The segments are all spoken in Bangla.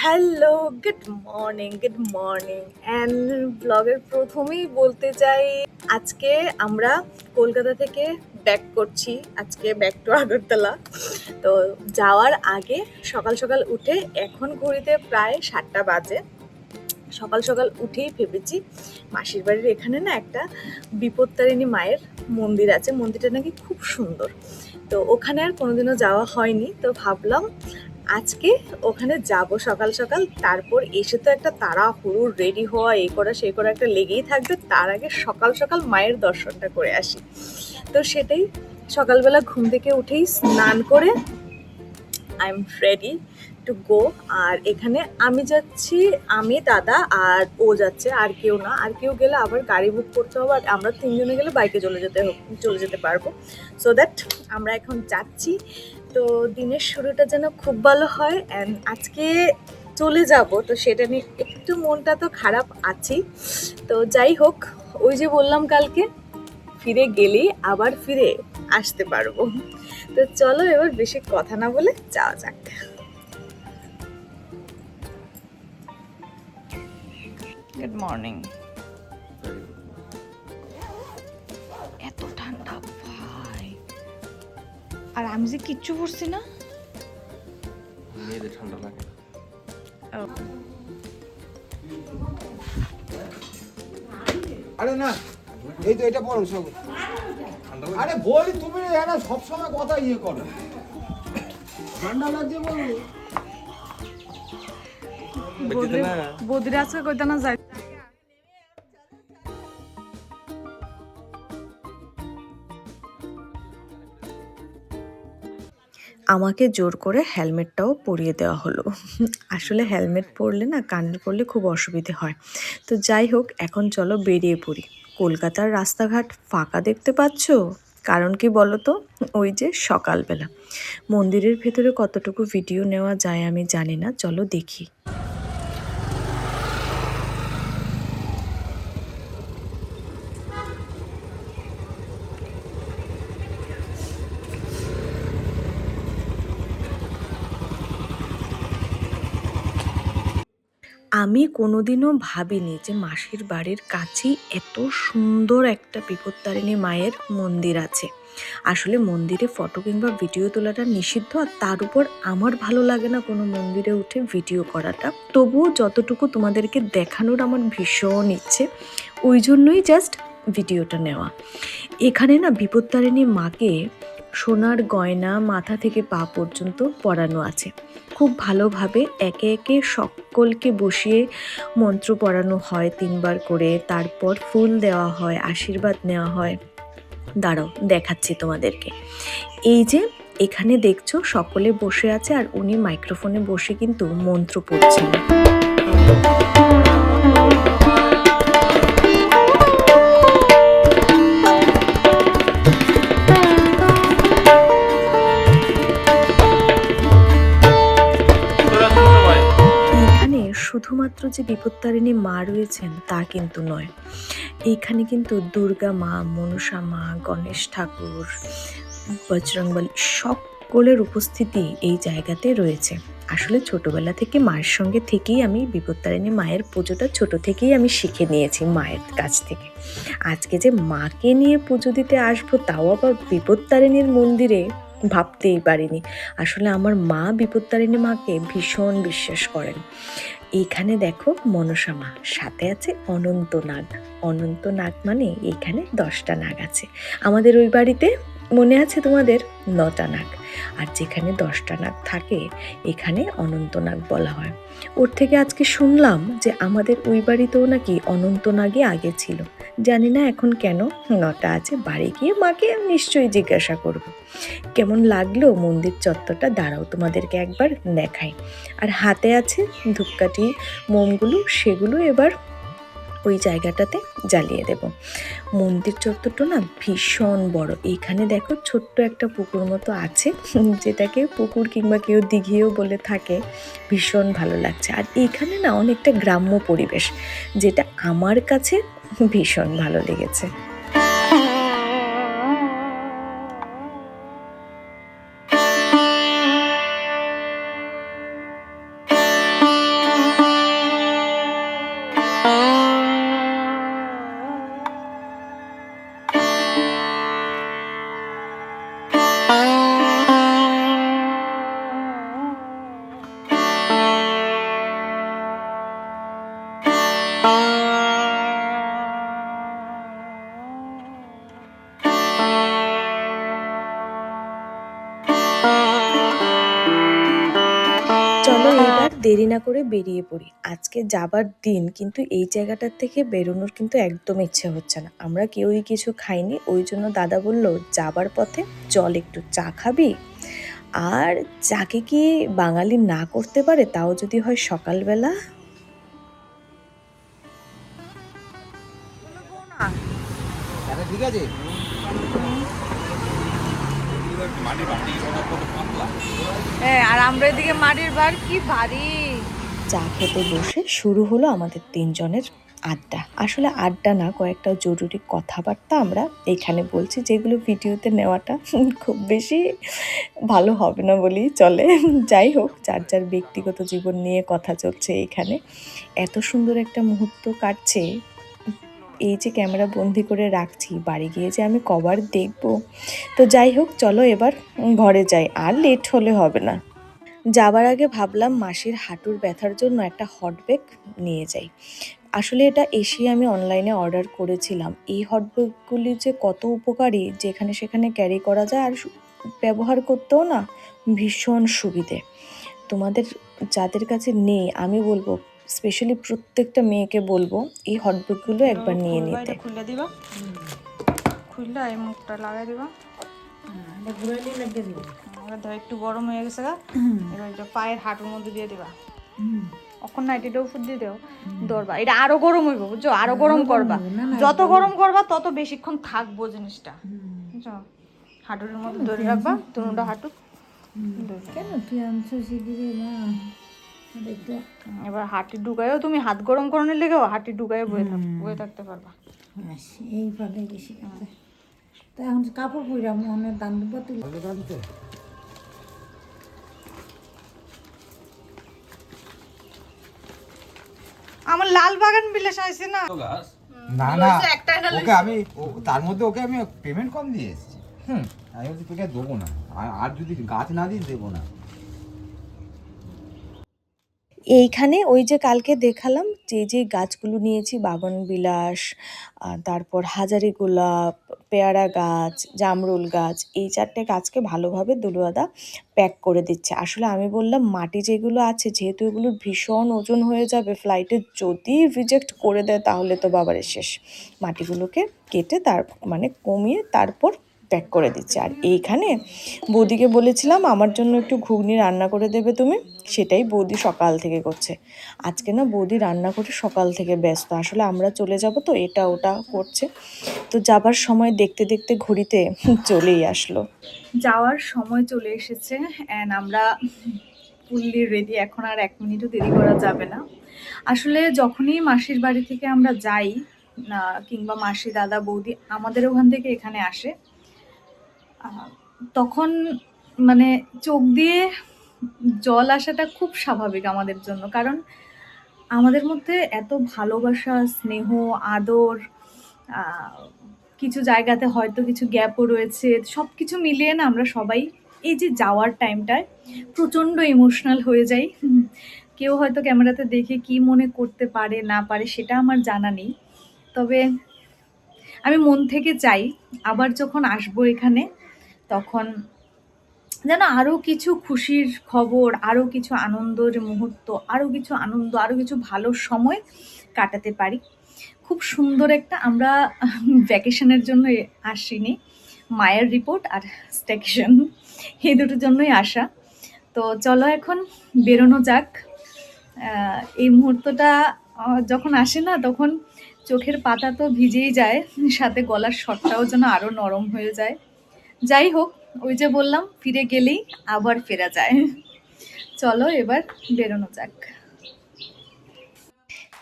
হ্যালো, গুড মর্নিং অ্যান্ড ব্লগের প্রথমেই বলতে চাই আজকে আমরা কলকাতা থেকে ব্যাক করছি। আজকে ব্যাক টু আগরতলা। তো যাওয়ার আগে সকাল সকাল উঠে এখন ঘড়িতে প্রায় 7টা বাজে। সকাল সকাল উঠেই ভেবেছি মাসির বাড়ির এখানে না একটা বিপত্তারিণী মায়ের মন্দির আছে, মন্দিরটা নাকি খুব সুন্দর। তো ওখানে আর কোনোদিনও যাওয়া হয়নি, তো ভাবলাম আজকে ওখানে যাব সকাল সকাল। তারপর এসে তো একটা তাড়াহুড়ো রেডি হওয়া, এই করা সেই করা একটা লেগেই থাকবে। তার আগে সকাল সকাল মায়ের দর্শনটা করে আসি। তো সেটাই, সকালবেলা ঘুম থেকে উঠেই স্নান করে I am ready to go. আর এখানে আমি যাচ্ছি, আমি, দাদা আর ও যাচ্ছে, আর কেউ না। আর কেউ গেলে আবার গাড়ি বুক করতে হবে, আর আমরা তিনজনে গেলে বাইকে চলে যেতে পারবো। সো দ্যাট আমরা এখন যাচ্ছি। তো দিনের শুরুটা যেন খুব ভালো হয়। অ্যান্ড আজকে চলে যাব, তো সেটা নিয়ে একটু মনটা তো খারাপ আছেই। তো যাই হোক, ওই যে বললাম কালকে ফিরে গেলেই আবার ফিরে আসতে পারবো। তো চলো এবার বেশি কথা না বলে যাওয়া যাক। Good morning. এত ঠান্ডা ভাই, আর আমি যে কিচ্ছু পড়ছি না। মেয়েদের ঠান্ডা লাগে। আরে না, এই তো এটা পড়ো সব। আরে বলি তুমি না সবসময় কথা ইয়ে করো, ঠান্ডা লাগছে বলো। বদ্রি আছে কইতা না যাই। আমাকে জোর করে হেলমেটটাও পরিয়ে দেওয়া হলো। আসলে হেলমেট পরলে না, কানে পরলে খুব অসুবিধে হয়। তো যাই হোক, এখন চলো বেরিয়ে পড়ি। কলকাতার রাস্তাঘাট ফাঁকা দেখতে পাচ্ছ, কারণ কি বলো তো, ওই যে সকালবেলা। মন্দিরের ভেতরে কতটুকু ভিডিও নেওয়া যায় আমি জানি না, চলো দেখি। আমি কোনোদিনও ভাবিনি যে মাসির বাড়ির কাছেই এত সুন্দর একটা বিপত্তারিণী মায়ের মন্দির আছে। আসলে মন্দিরে ফটো কিংবা ভিডিও তোলাটা নিষিদ্ধ, আর তার উপর আমার ভালো লাগে না কোনো মন্দিরে উঠে ভিডিও করাটা। তবুও যতটুকু তোমাদেরকে দেখানোর আমার ভীষণ ইচ্ছে, ওই জন্যই জাস্ট ভিডিওটা নেওয়া। এখানে না বিপত্তারিণী মাকে সোনার গয়না মাথা থেকে পা পর্যন্ত পরানো আছে। খুব ভালোভাবে একে একে সকলকে বসিয়ে মন্ত্র পড়ানো হয় 3বার করে, তারপর ফুল দেওয়া হয়, আশীর্বাদ নেওয়া হয়। দাঁড়াও দেখাচ্ছি তোমাদেরকে। এই যে এখানে দেখছো সকলে বসে আছে, আর উনি মাইক্রোফোনে বসে কিন্তু মন্ত্র পড়ছেন। শুধুমাত্র যে বিপত্তারিণী মা রয়েছেন তা কিন্তু নয়, এইখানে কিন্তু দুর্গা মা, মনসা মা, গণেশ ঠাকুর, বজরংবলী সকলের উপস্থিতি এই জায়গাতে রয়েছে। আসলে ছোটবেলা থেকে মায়ের সঙ্গে থেকেই আমি বিপত্তারিণী মায়ের পুজোটা ছোট থেকেই আমি শিখে নিয়েছি মায়ের কাছ থেকে। আজকে যে মাকে নিয়ে পুজো দিতে আসবো, তাও আবার বিপত্তারিণীর মন্দিরে, ভাবতেই পারিনি। আসলে আমার মা বিপত্তারিণী মাকে ভীষণ বিশ্বাস করেন। এইখানে দেখো মনসা মা, সাথে আছে অনন্ত নাগ। অনন্ত নাগ মানে এখানে 10টা নাগ আছে। আমাদের ওই বাড়িতে মনে আছে তোমাদের 9টা নাগ, আর যেখানে 10টা নাগ থাকে এখানে অনন্ত নাগ বলা হয়। ওর থেকে আজকে শুনলাম যে আমাদের ওই বাড়িতেও নাকি অনন্ত নাগই আগে ছিল। জানি না এখন কেন 9টা আছে। বাড়ি গিয়ে মাকে নিশ্চয়ই জিজ্ঞাসা করব। কেমন লাগলো মন্দির চত্বরটা, দাঁড়াও তোমাদেরকে একবার দেখাই। আর হাতে আছে ধূপকাঠি, মোমগুলো, সেগুলো এবার ওই জায়গাটাতে জ্বালিয়ে দেব। মন্দির চত্বরটা না ভীষণ বড়। এইখানে দেখো ছোট্ট একটা পুকুর মতো আছে, যেটাকে পুকুর কিংবা কেউ দিঘিও বলে থাকে। ভীষণ ভালো লাগছে। আর এইখানে না অনেকটা গ্রাম্য পরিবেশ, যেটা আমার কাছে ভীষণ ভালো লেগেছে। চলো এবার দেরি না করে বেরিয়ে পড়ি। আজকে যাবার দিন, কিন্তু এই জায়গাটার থেকে বেরোনোর কিন্তু একদম ইচ্ছে হচ্ছে না। আমরা কেউই কিছু খাইনি, ওই জন্য দাদা বলল যাবার পথে চল একটু চা খাবি। আর চাকে কি বাঙালি না করতে পারে, তাও যদি হয় সকালবেলা। ঠিক আছে। হ্যাঁ, আর আমরা এদিকে মাটির ভার কি ভারী। চা খেতে বসে শুরু হলো আমাদের তিনজনের আড্ডা। আসলে আড্ডা না, কয়েকটা জরুরি কথাবার্তা আমরা এখানে বলছি, যেগুলো ভিডিওতে নেওয়াটা খুব বেশি ভালো হবে না বলেই চলে। যাই হোক, যার যার ব্যক্তিগত জীবন নিয়ে কথা চলছে এখানে। এত সুন্দর একটা মুহূর্ত কাটছে, এই যে ক্যামেরা বন্দি করে রাখছি, বাড়ি গিয়ে যে আমি কবার দেখব। তো যাই হোক, চলো এবার ঘরে যাই, আর লেট হলে হবে না। যাবার আগে ভাবলাম মাসির হাঁটুর ব্যথার জন্য একটা হট ব্যাগ নিয়ে যাই। আসলে এটা এসে আমি অনলাইনে অর্ডার করেছিলাম। এই হট ব্যাগগুলি যে কত উপকারী, যেখানে সেখানে ক্যারি করা যায়, আর ব্যবহার করতেও না ভীষণ সুবিধে। তোমাদের যাদের কাছে নেই, আমি বলবো স্পেশালি প্রত্যেকটা মেয়েকে বলবো এই হট ব্যাগগুলো একবার নিয়ে নিতে। খুলে দিবা, খুললে এই মুখটা লাগাই দিবা। এবার ধর একটু গরম হয়ে গেছে গা, এবার এটা পায়ের হাঁটুর মধ্যে দিয়ে দিবা। অখন নাইটিটা উপর দিয়ে দেও, ধরবা। এটা আরো গরম হইব, বুঝছো? আরো গরম করবা, যত গরম করবা তত বেশিক্ষণ থাকবো জিনিসটা, বুঝছো? হাঁটুর মধ্যে ধরে রাখবা, দুটা হাঁটু। কেন তুই আনছো সেদিকে না? এবার হাঁটি ঢুকায়ও, তুমি হাত গরম করানোর লেগেও হাঁটি ঢুকায় বয়ে থাকতে পারবা। এই ফলে বেশি কাছে তো এখন কাপড় পরা মনে দান তুই আমার লাল বাগান বিলাস আইছে না। না না, ওকে আমি তার মধ্যে ওকে আমি পেমেন্ট কম দিয়ে এসেছি। আমি বলছি তোকে দেবো না, আর যদি গাছ না দিস দেবো না। এইখানে ওই যে কালকে দেখালাম যে যে গাছগুলো নিয়েছি, বাগানবিলাস, তারপর হাজারি গোলাপ, পেয়ারা গাছ, জামরুল গাছ, এই 4টে গাছকে ভালোভাবে দুলুয়াদা প্যাক করে দিচ্ছে। আসলে আমি বললাম মাটি যেগুলো আছে, যেহেতু এগুলোর ভীষণ ওজন হয়ে যাবে ফ্লাইটে, যদি রিজেক্ট করে দেয় তাহলে তো বাবারে শেষ। মাটিগুলোকে কেটে তার মানে কমিয়ে তারপর প্যাক করে দিচ্ছে। আর এইখানে বৌদিকে বলেছিলাম আমার জন্য একটু ঘুগনি রান্না করে দেবে তুমি, সেটাই বৌদি সকাল থেকে করছে। আজকে না বৌদি রান্না করে সকাল থেকে ব্যস্ত, আসলে আমরা চলে যাব তো এটা ওটা করছে। তো যাবার সময় দেখতে দেখতে ঘড়িতে চলেই আসলো। যাওয়ার সময় চলে এসেছে, অ্যান্ড আমরা ফুললি রেডি। এখন আর 1 মিনিটও দেরি করা যাবে না। আসলে যখনই মাসির বাড়ি থেকে আমরা যাই না, কিংবা মাসি, দাদা, বৌদি আমাদের ওখান থেকে এখানে আসে, তখন মানে চোখ দিয়ে জল আসাটা খুব স্বাভাবিক আমাদের জন্য। কারণ আমাদের মধ্যে এত ভালোবাসা, স্নেহ, আদর, কিছু জায়গাতে হয়তো কিছু গ্যাপও রয়েছে, সব কিছু মিলিয়ে না আমরা সবাই এই যে যাওয়ার টাইমটায় প্রচণ্ড ইমোশনাল হয়ে যাই। কেউ হয়তো ক্যামেরাতে দেখে কি মনে করতে পারে না পারে সেটা আমার জানা নেই, তবে আমি মন থেকে চাই আবার যখন আসবো এখানে, তখন যেন আরও কিছু খুশির খবর, আরও কিছু আনন্দের মুহূর্ত, আরও কিছু আনন্দ, আরও কিছু ভালো সময় কাটাতে পারি। খুব সুন্দর একটা, আমরা ভ্যাকেশনের জন্য আসিনি, মায়ের রিপোর্ট আর স্টেকেশন এই দুটোর জন্যই আসা। তো চলো এখন বেরোনো যাক। এই মুহূর্তটা যখন আসে না, তখন চোখের পাতা তো ভিজেই যায়, সাথে গলার স্বরটাও যেন আরও নরম হয়ে যায়। যাই হোক, ওই যে বললাম ফিরে গেলেই আবার ফেরা যায়। চলো এবার বেরোনো যাক।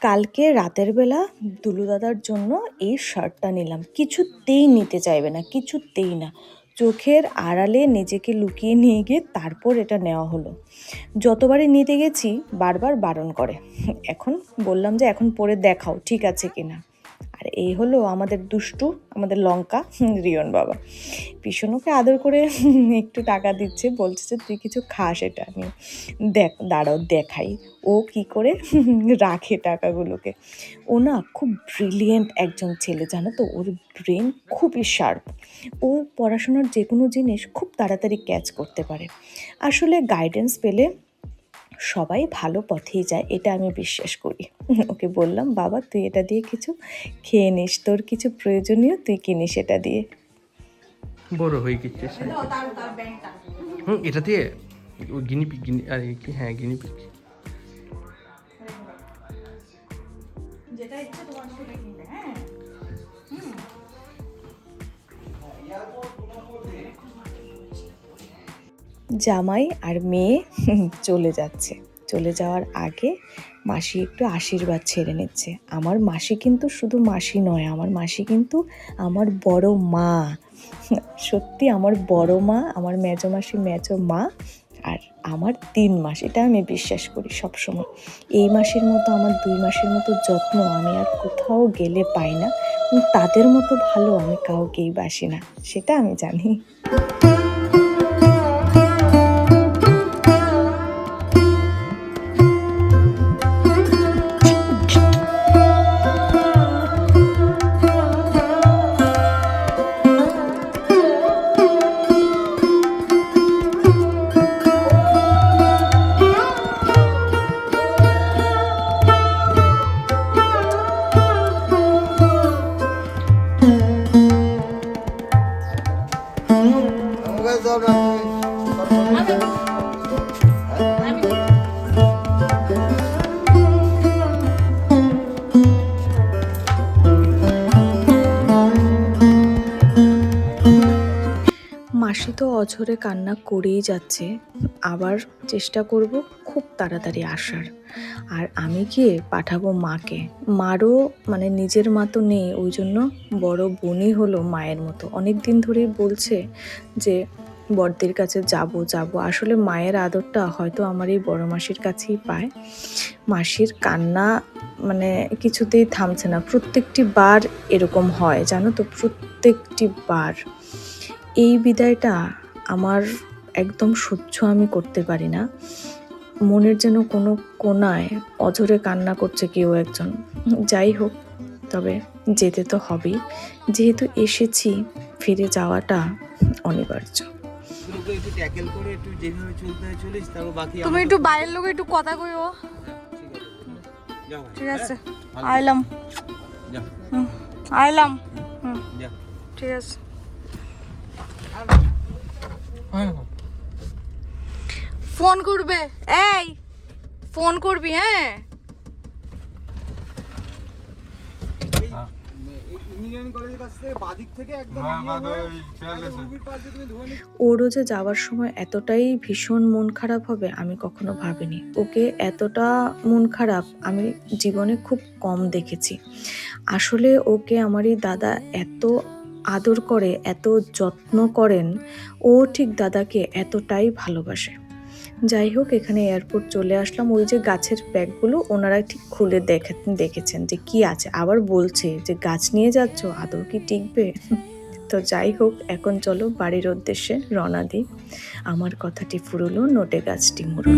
কালকে রাতের বেলা দুলু দাদার জন্য এই শার্টটা নিলাম, কিছুতেই নিতে চাইবে না, কিছুতেই না। চোখের আড়ালে নিজেকে লুকিয়ে নিয়ে গিয়ে তারপর এটা নেওয়া হলো। যতবারই নিতে গেছি বারবার বারণ করে। এখন বললাম যে এখন পরে দেখাও ঠিক আছে কিনা। আর এই হলো আমাদের দুষ্টু, আমাদের লঙ্কা রিয়ন বাবা। পিছনকে আদর করে একটু টাকা দিচ্ছে, বলছে যে তুই কিছু খাস, এটা আমি দাঁড়াও দেখাই। ও কি করে রাখে টাকাগুলোকে। ও না খুব ব্রিলিয়েন্ট একজন ছেলে, জানো তো, ওর ব্রেন খুবই শার্প। ও পড়াশোনার যে কোনো জিনিস খুব তাড়াতাড়ি ক্যাচ করতে পারে। আসলে গাইডেন্স পেলে সবাই ভালো পথেই যায়, এটা আমি বিশ্বাস করি। ওকে বললাম, বাবা তুই এটা দিয়ে কিছু খেয়ে নিস, তোর কিছু প্রয়োজনীয় তুই কিনিস এটা দিয়ে। বড় হয়ে গেছে এটা দিয়ে ও গিনিপিগ আরে কি, হ্যাঁ গিনিপিগ। যেটা ইচ্ছে তোমার সেটা কিনবে। হ্যাঁ জামাই আর মেয়ে চলে যাচ্ছে। চলে যাওয়ার আগে মাসি একটু আশীর্বাদ ছেড়ে নিচ্ছে। আমার মাসি কিন্তু শুধু মাসি নয়, আমার মাসি কিন্তু আমার বড় মা। সত্যি আমার বড় মা, আমার মেজো মাসি মেজো মা, আর আমার 3 মাস, এটা আমি বিশ্বাস করি সবসময়। এই মাসের মতো, আমার 2 মাসের মতো যত্ন আমি আর কোথাও গেলে পাই না। তাদের মতো ভালো আমি কাউকেই বাসি না, সেটা আমি জানি। আমাকে দাও না মাসি তো অঝরে কান্না করেই যাচ্ছে, আবার চেষ্টা করব খুব তাড়াতাড়ি আসার। আর আমি গিয়ে পাঠাবো মাকে। মারও মানে নিজের মা তো নেই, ওই জন্য বড় বোনই হলো মায়ের মতো। অনেক দিন ধরেই বলছে যে বড়দের কাছে যাব যাব। আসলে মায়ের আদরটা হয়তো আমার এই বড় মাসির কাছেই পায়। মাসির কান্না মানে কিছুতেই থামছে না, প্রত্যেকটি বার এরকম হয় জানো তো, প্রত্যেকটি বার। এই বিদায়টা আমার একদম সহ্য আমি করতে পারি না। মনের যেন কোনো কোণায় অঝরে কান্না করছে কেউ একজন। যাই হোক, তবে যেতে তো হবেই, যেহেতু এসেছি, ফিরে যাওয়াটা অনিবার্য। শুরুতে একটু ট্যাকেল করে একটু যেভাবে চলতে হয় চলিস, তারপর বাকি তুমি একটু বাইরের লোক একটু কথা কইও। যাও ঠিক আছে ভালো। আইলাম। যা আইলাম। যা ঠিক আছে। ফোন করবে, এই ফোন করবি। হ্যাঁ ইঞ্জিনিয়ারিং কলেজের কাছ থেকে বাদিক থেকে একদম রুবির পাশ দিয়ে তুমি ধরে ওরও যে যাওয়ার সময় এতটাই ভীষণ মন খারাপ হবে আমি কখনো ভাবিনি। ওকে এতটা মন খারাপ আমি জীবনে খুব কম দেখেছি। আসলে ওকে আমার এই দাদা এত আদর করে, এত যত্ন করেন, ও ঠিক দাদাকে এতটাই ভালোবাসে। যাই হোক, এখানে এয়ারপোর্ট চলে আসলাম। ওই যে গাছের ব্যাগগুলো ওনারা ঠিক খুলে দেখেছেন যে কি আছে, আবার বলছে যে গাছ নিয়ে যাচ্ছ, আদৌ কি টিকবে? তো যাই হোক, এখন চলো বাড়ির উদ্দেশ্যে রওনা দিই। আমার কথাটি ফুরলো, নোটে গাছটি মুড়লো।